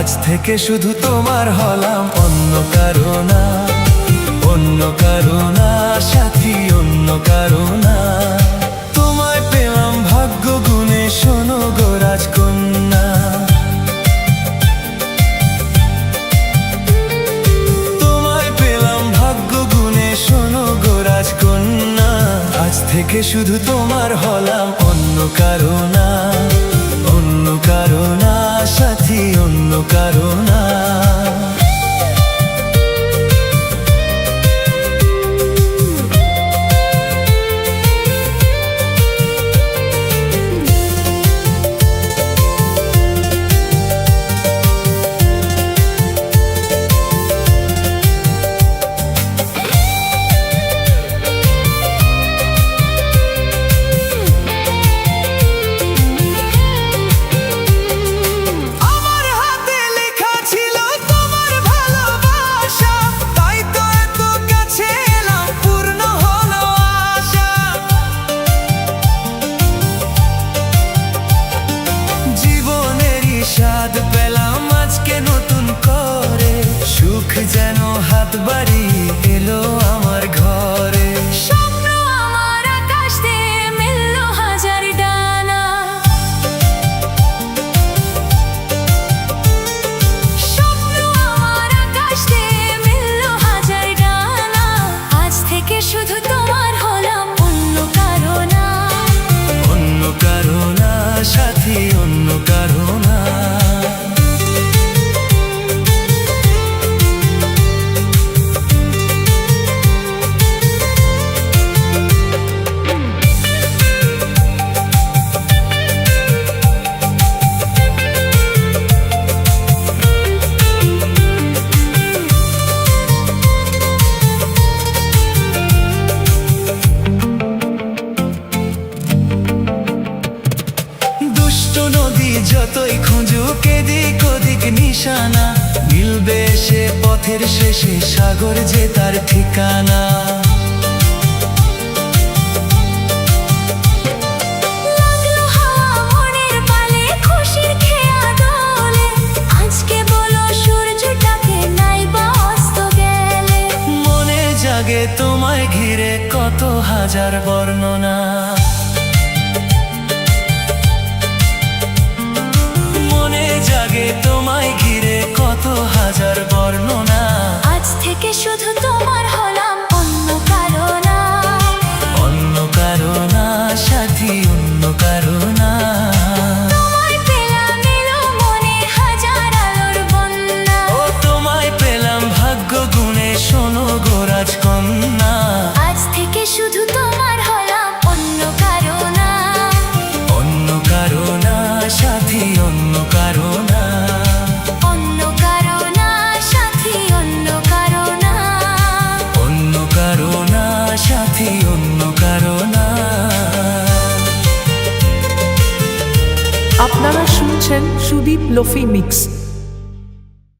আজ থেকে শুধু তোমার হলাম, অন্য কারো না, অন্য কারো না সাথী, অন্য কারো না। তোমায় পেলাম ভাগ্য গুণে, শোনো গো রাজকন্যা। তোমায় পেলাম ভাগ্য গুণে, শোনো গো রাজকন্যা। আজ থেকে শুধু তোমার হলাম, অন্য কারো না, অন্য কারো না সাথী, অন্য কারো না। পেলাম আজকে নতুন করে, সুখ যেন হাত বাড়িয়ে এলো আমার ঘরে। স্বপ্ন আমার আকাশ দিয়ে মিলল হাজার ডানা, স্বপ্ন আমার আকাশ দিয়ে মিলল হাজার ডানা। আজ থেকে শুধু তোমার হলাম, অন্য কারো না, অন্য কারো না সাথী, অন্য কারো না। যতই খুঁজুক এদিক ওদিক নিশানা, মিলবে সে পথের শেষে, সাগর যে তার ঠিকানা। লাগলো হাওয়া মনের পালে, খুশির খেয়া দোলে। আজকে বলো সূর্যটাকে নাই বা অস্ত গেলে। মনে জাগে তোমায় ঘিরে কত হাজার বর্ণনা, জাগে তোমায় ঘিরে কত হাজার বর্ণনা। আজ থেকে শুধু তোমার হলাম, অন্য কারো না, অন্য কারো না সাথী, অন্য কারো না। তোমায় পেলাম এলো মনে হাজার আলোর বন্যা। ও তোমায় পেলাম ভাগ্য গুণে, শোনো গো রাজকন্যা। আজ থেকে শুধু তোমার হলাম, অন্য কারো না, অন্য কারো না সাথী, অন্য কারো না। অন্য কারো না সাথী, অন্য কারো না, অন্য কারো না সাথী, অন্য কারো না। আপনারা শুনছেন সুদীপ লোফি মিক্স।